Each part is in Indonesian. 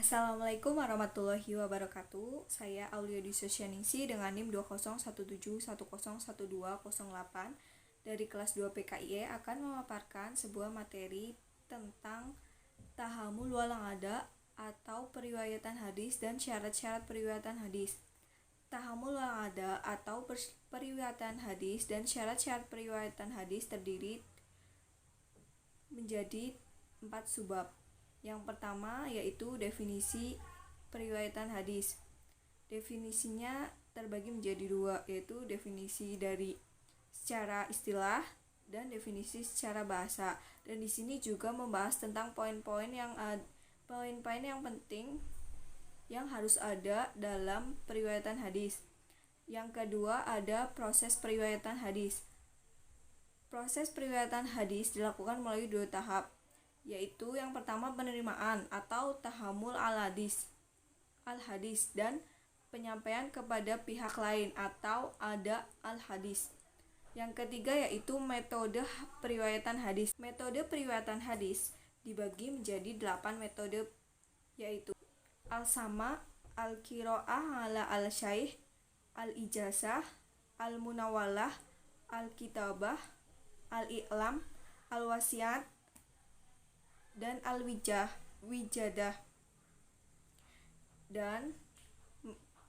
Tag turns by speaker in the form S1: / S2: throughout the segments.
S1: Assalamualaikum warahmatullahi wabarakatuh. Saya Aulia Disosyaningsi dengan NIM 201710101208 dari kelas 2 PKIE akan memaparkan sebuah materi tentang tahamul wal ada atau periwayatan hadis dan syarat-syarat periwayatan hadis. Tahamul wal ada atau periwayatan hadis dan syarat-syarat periwayatan hadis terdiri menjadi 4 subbab. Yang pertama yaitu definisi periwayatan hadis. Definisinya terbagi menjadi dua, yaitu definisi dari secara istilah dan definisi secara bahasa. Dan di sini juga membahas tentang poin-poin yang penting yang harus ada dalam periwayatan hadis. Yang kedua ada proses periwayatan hadis. Proses periwayatan hadis dilakukan melalui 2 tahap, yaitu yang pertama penerimaan atau tahamul al-hadis dan penyampaian kepada pihak lain atau ada al-hadis. Yang ketiga yaitu metode periwayatan hadis. Metode periwayatan hadis dibagi menjadi 8 metode, yaitu al-sama, al-qiraah ala al-syaikh, al-ijazah, al-munawalah, al-kitabah, al-i'lam, al-wasiat, dan al-wijadah. Dan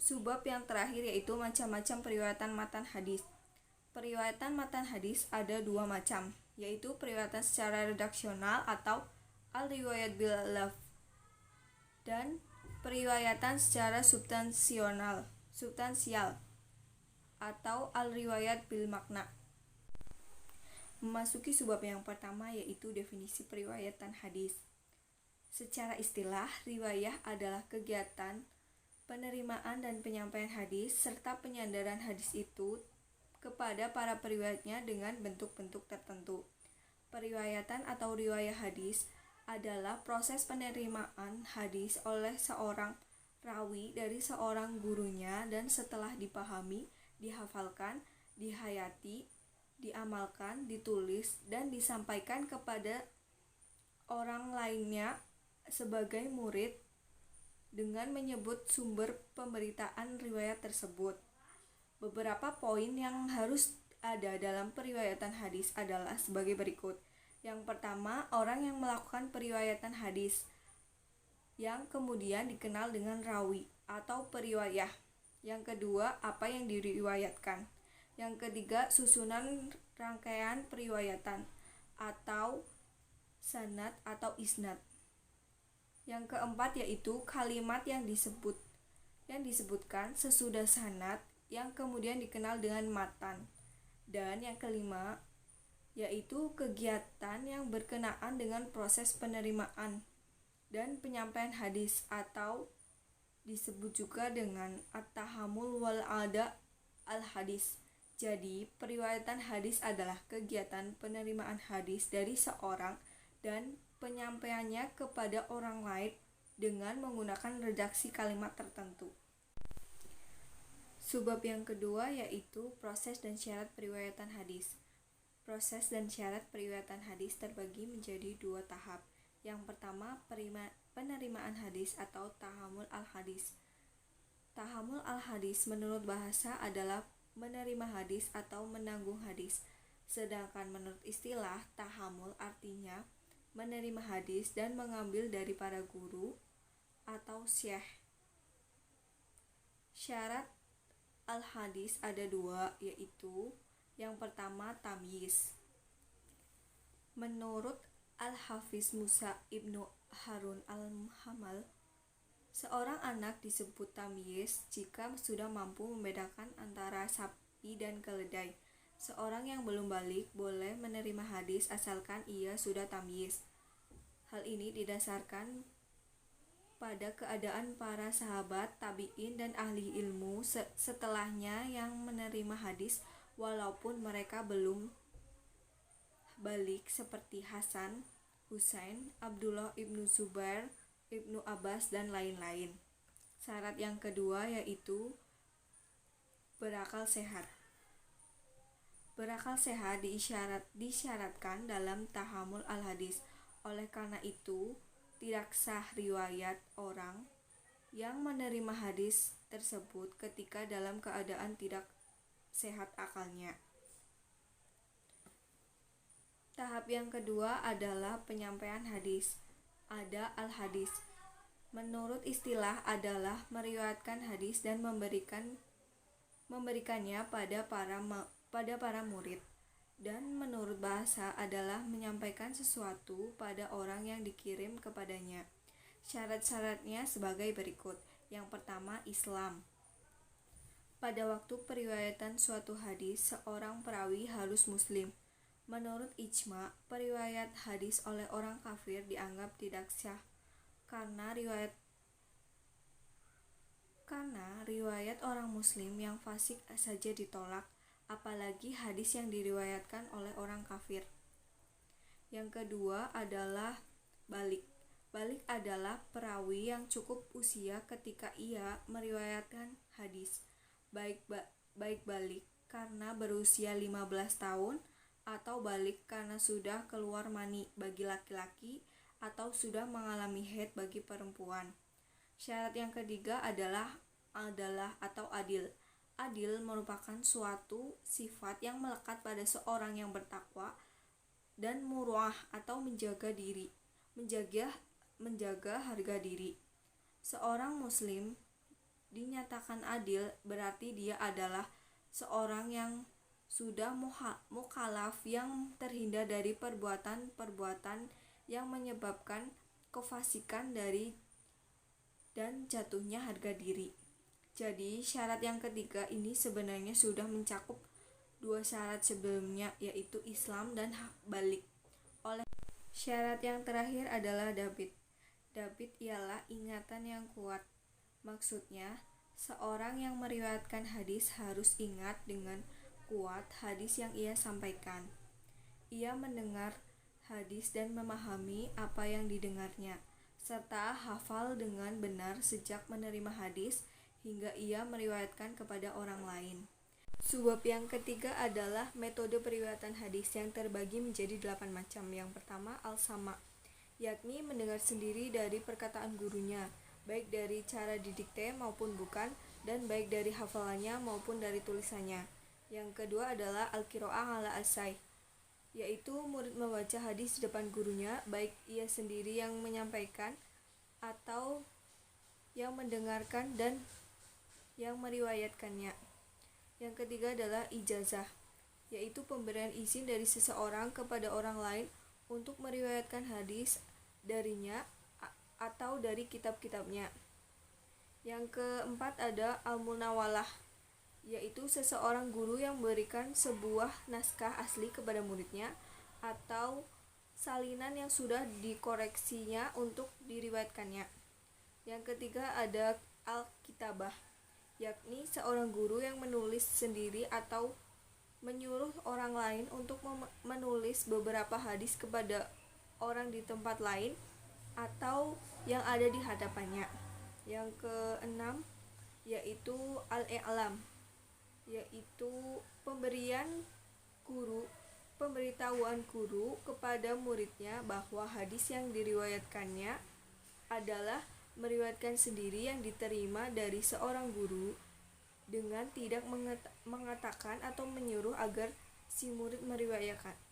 S1: subbab yang terakhir yaitu macam-macam periwayatan matan hadis. Periwayatan matan hadis ada 2 macam, yaitu periwayatan secara redaksional atau al-riwayat bil lafz dan periwayatan secara substansial atau al-riwayat bil makna. Memasuki subbab yang pertama yaitu definisi periwayatan hadis. Secara istilah, riwayah adalah kegiatan penerimaan dan penyampaian hadis serta penyandaran hadis itu kepada para periwayatnya dengan bentuk-bentuk tertentu. Periwayatan atau riwayah hadis adalah proses penerimaan hadis oleh seorang rawi dari seorang gurunya dan setelah dipahami, dihafalkan, dihayati, diamalkan, ditulis, dan disampaikan kepada orang lainnya sebagai murid dengan menyebut sumber pemberitaan riwayat tersebut. Beberapa poin yang harus ada dalam periwayatan hadis adalah sebagai berikut. Yang pertama, orang yang melakukan periwayatan hadis yang kemudian dikenal dengan rawi atau periwayah. Yang kedua, apa yang diriwayatkan. Yang ketiga, susunan rangkaian periwayatan atau sanad atau isnad. Yang keempat yaitu kalimat yang disebutkan sesudah sanad yang kemudian dikenal dengan matan. Dan yang kelima yaitu kegiatan yang berkenaan dengan proses penerimaan dan penyampaian hadis atau disebut juga dengan at-tahamul wal ada al-hadis. Jadi, periwayatan hadis adalah kegiatan penerimaan hadis dari seorang dan penyampaiannya kepada orang lain dengan menggunakan redaksi kalimat tertentu. Subbab yang kedua yaitu proses dan syarat periwayatan hadis. Proses dan syarat periwayatan hadis terbagi menjadi 2 tahap. Yang pertama, penerimaan hadis atau tahamul al-hadis. Tahamul al-hadis menurut bahasa adalah menerima hadis atau menanggung hadis. Sedangkan menurut istilah, tahamul artinya menerima hadis dan mengambil dari para guru atau syekh. Syarat al-hadis ada 2, yaitu yang pertama tamyiz. Menurut Al-Hafiz Musa ibnu Harun al-Hamal, seorang anak disebut tamyiz jika sudah mampu membedakan antara sapi dan keledai. Seorang yang belum balik boleh menerima hadis asalkan ia sudah tamyiz. Hal ini didasarkan pada keadaan para sahabat, tabi'in, dan ahli ilmu setelahnya yang menerima hadis walaupun mereka belum balik seperti Hasan, Husain, Abdullah ibnu Zubair, Ibnu Abbas, dan lain-lain. Syarat yang kedua yaitu berakal sehat. Berakal sehat disyaratkan dalam tahamul al-hadis. Oleh karena itu, tidak sah riwayat orang yang menerima hadis tersebut ketika dalam keadaan tidak sehat akalnya. Tahap yang kedua adalah penyampaian hadis. Ada al-hadis. Menurut istilah adalah meriwayatkan hadis dan memberikannya pada para murid. Dan menurut bahasa adalah menyampaikan sesuatu pada orang yang dikirim kepadanya. Syarat-syaratnya sebagai berikut. Yang pertama, Islam. Pada waktu periwayatan suatu hadis, seorang perawi harus muslim. Menurut ijma, periwayat hadis oleh orang kafir dianggap tidak sah karena riwayat orang muslim yang fasik saja ditolak, apalagi hadis yang diriwayatkan oleh orang kafir. Yang kedua adalah balik. Balik adalah perawi yang cukup usia ketika ia meriwayatkan hadis, baik balik karena berusia 15 tahun atau balik karena sudah keluar mani bagi laki-laki atau sudah mengalami haid bagi perempuan. Syarat yang ketiga adalah atau adil. Adil merupakan suatu sifat yang melekat pada seorang yang bertakwa dan muruah atau menjaga harga diri. Seorang muslim dinyatakan adil berarti dia adalah seorang yang sudah mukallaf yang terhindar dari perbuatan-perbuatan yang menyebabkan kefasikan dan jatuhnya harga diri. Jadi syarat yang ketiga ini sebenarnya sudah mencakup dua syarat sebelumnya, yaitu Islam dan balik. Syarat yang terakhir adalah dabit. Dabit ialah ingatan yang kuat. Maksudnya, seorang yang meriwayatkan hadis harus ingat dengan kuat hadis yang ia sampaikan. Ia mendengar hadis dan memahami apa yang didengarnya, serta hafal dengan benar sejak menerima hadis hingga ia meriwayatkan kepada orang lain. Subbab yang ketiga adalah metode periwayatan hadis yang terbagi menjadi 8 macam. Yang pertama, al-sama, yakni mendengar sendiri dari perkataan gurunya, baik dari cara didikte maupun bukan, dan baik dari hafalannya maupun dari tulisannya. Yang kedua adalah al-qiraah ala asai, yaitu murid membaca hadis di depan gurunya, baik ia sendiri yang menyampaikan atau yang mendengarkan dan yang meriwayatkannya. Yang ketiga adalah ijazah, yaitu pemberian izin dari seseorang kepada orang lain untuk meriwayatkan hadis darinya atau dari kitab-kitabnya. Yang keempat ada al-munawalah, yaitu seseorang guru yang memberikan sebuah naskah asli kepada muridnya atau salinan yang sudah dikoreksinya untuk diriwayatkannya. Yang ketiga ada al-kitabah, yakni seorang guru yang menulis sendiri atau menyuruh orang lain untuk menulis beberapa hadis kepada orang di tempat lain atau yang ada di hadapannya. Yang keenam yaitu al-i'lam, yaitu pemberitahuan guru kepada muridnya bahwa hadis yang diriwayatkannya adalah meriwayatkan sendiri yang diterima dari seorang guru dengan tidak mengatakan atau menyuruh agar si murid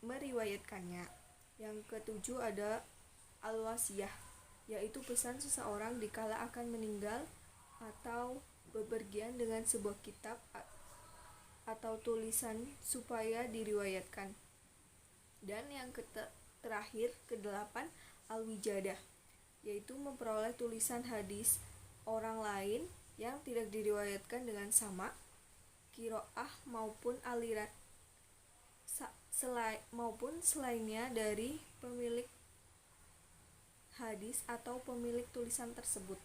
S1: meriwayatkannya. Yang ketujuh ada al-wasiyah, yaitu pesan seseorang dikala akan meninggal atau bepergian dengan sebuah kitab atau tulisan supaya diriwayatkan. Dan yang terakhir ke-8 al-wijadah, yaitu memperoleh tulisan hadis orang lain yang tidak diriwayatkan dengan sama qiraah maupun aliran maupun selainnya dari pemilik hadis atau pemilik tulisan tersebut.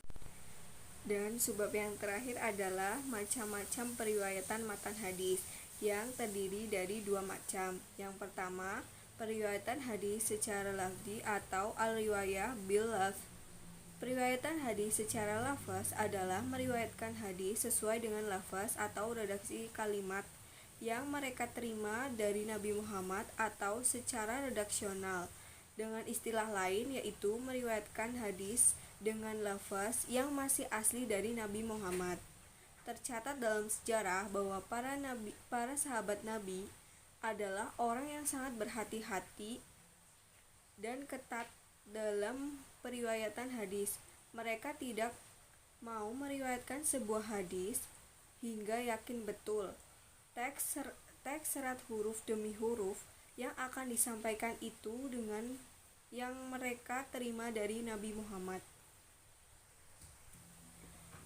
S1: Dan subbab yang terakhir adalah macam-macam periwayatan matan hadis yang terdiri dari 2 macam. Yang pertama, periwayatan hadis secara lafzi atau al-riwayah bil lafz. Periwayatan hadis secara lafaz adalah meriwayatkan hadis sesuai dengan lafaz atau redaksi kalimat yang mereka terima dari Nabi Muhammad atau secara redaksional Dengan istilah lain yaitu meriwayatkan hadis dengan lafaz yang masih asli dari Nabi Muhammad. Tercatat dalam sejarah bahwa para sahabat Nabi adalah orang yang sangat berhati-hati dan ketat dalam periwayatan hadis. Mereka tidak mau meriwayatkan sebuah hadis hingga yakin betul teks serat huruf demi huruf yang akan disampaikan itu dengan yang mereka terima dari Nabi Muhammad.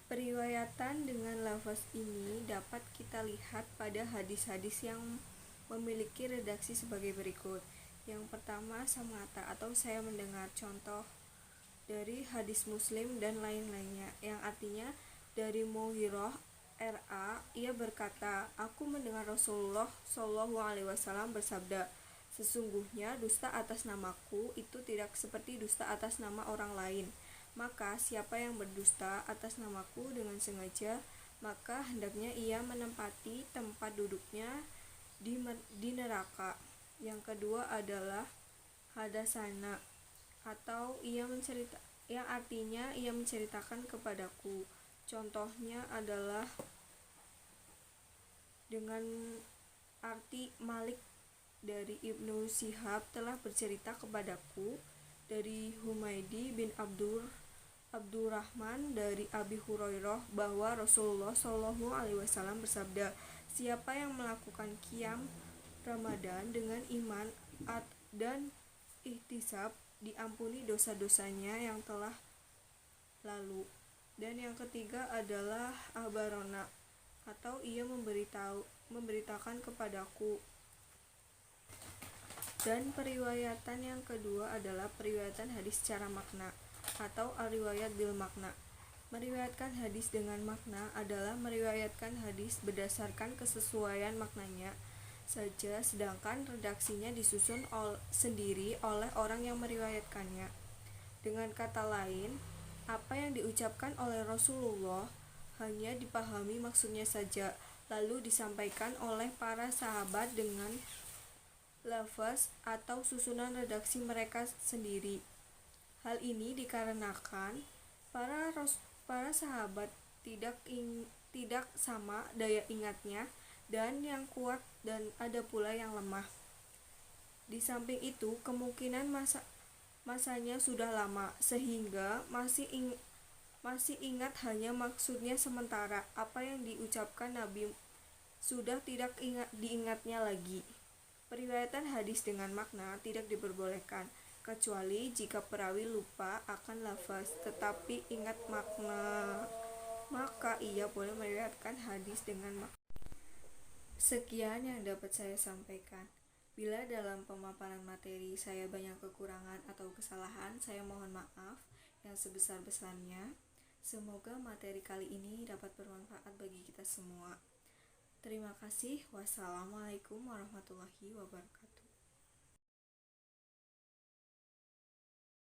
S1: Periwayatan dengan lafaz ini dapat kita lihat pada hadis-hadis yang memiliki redaksi sebagai berikut. Yang pertama, samata atau saya mendengar, contoh dari hadis Muslim dan lain-lainnya, yang artinya dari Mughirah RA, ia berkata, aku mendengar Rasulullah Shallallahu Alaihi Wasallam bersabda, sesungguhnya dusta atas namaku itu tidak seperti dusta atas nama orang lain. Maka siapa yang berdusta atas namaku dengan sengaja, maka hendaknya ia menempati tempat duduknya di neraka. Yang kedua adalah hadasana atau yang artinya ia menceritakan kepadaku. Contohnya adalah dengan arti Malik dari Ibnu Syihab telah bercerita kepadaku, dari Humaydi bin Abdurrahman dari Abi Hurairah bahwa Rasulullah Shallallahu Alaihi Wasallam bersabda, siapa yang melakukan qiyam Ramadan dengan iman dan ihtisab, diampuni dosa-dosanya yang telah lalu. Dan yang ketiga adalah abarona atau ia memberitakan kepadaku. Dan periwayatan yang kedua adalah periwayatan hadis secara makna atau riwayat bil makna. Meriwayatkan hadis dengan makna adalah meriwayatkan hadis berdasarkan kesesuaian maknanya saja, sedangkan redaksinya disusun sendiri oleh orang yang meriwayatkannya. Dengan kata lain, apa yang diucapkan oleh Rasulullah hanya dipahami maksudnya saja, lalu disampaikan oleh para sahabat dengan lafaz atau susunan redaksi mereka sendiri. Hal ini dikarenakan para sahabat tidak sama daya ingatnya, dan yang kuat dan ada pula yang lemah. Di samping itu, kemungkinan masanya sudah lama sehingga masih ingat hanya maksudnya sementara. Apa yang diucapkan Nabi sudah tidak diingatnya lagi. Periwayatan hadis dengan makna tidak diperbolehkan kecuali jika perawi lupa akan lafaz tetapi ingat makna, maka ia boleh meriwayatkan hadis dengan makna. Sekian yang dapat saya sampaikan. Bila dalam pemaparan materi saya banyak kekurangan atau kesalahan, saya mohon maaf yang sebesar-besarnya. Semoga materi kali ini dapat bermanfaat bagi kita semua. Terima kasih. Wassalamualaikum warahmatullahi wabarakatuh.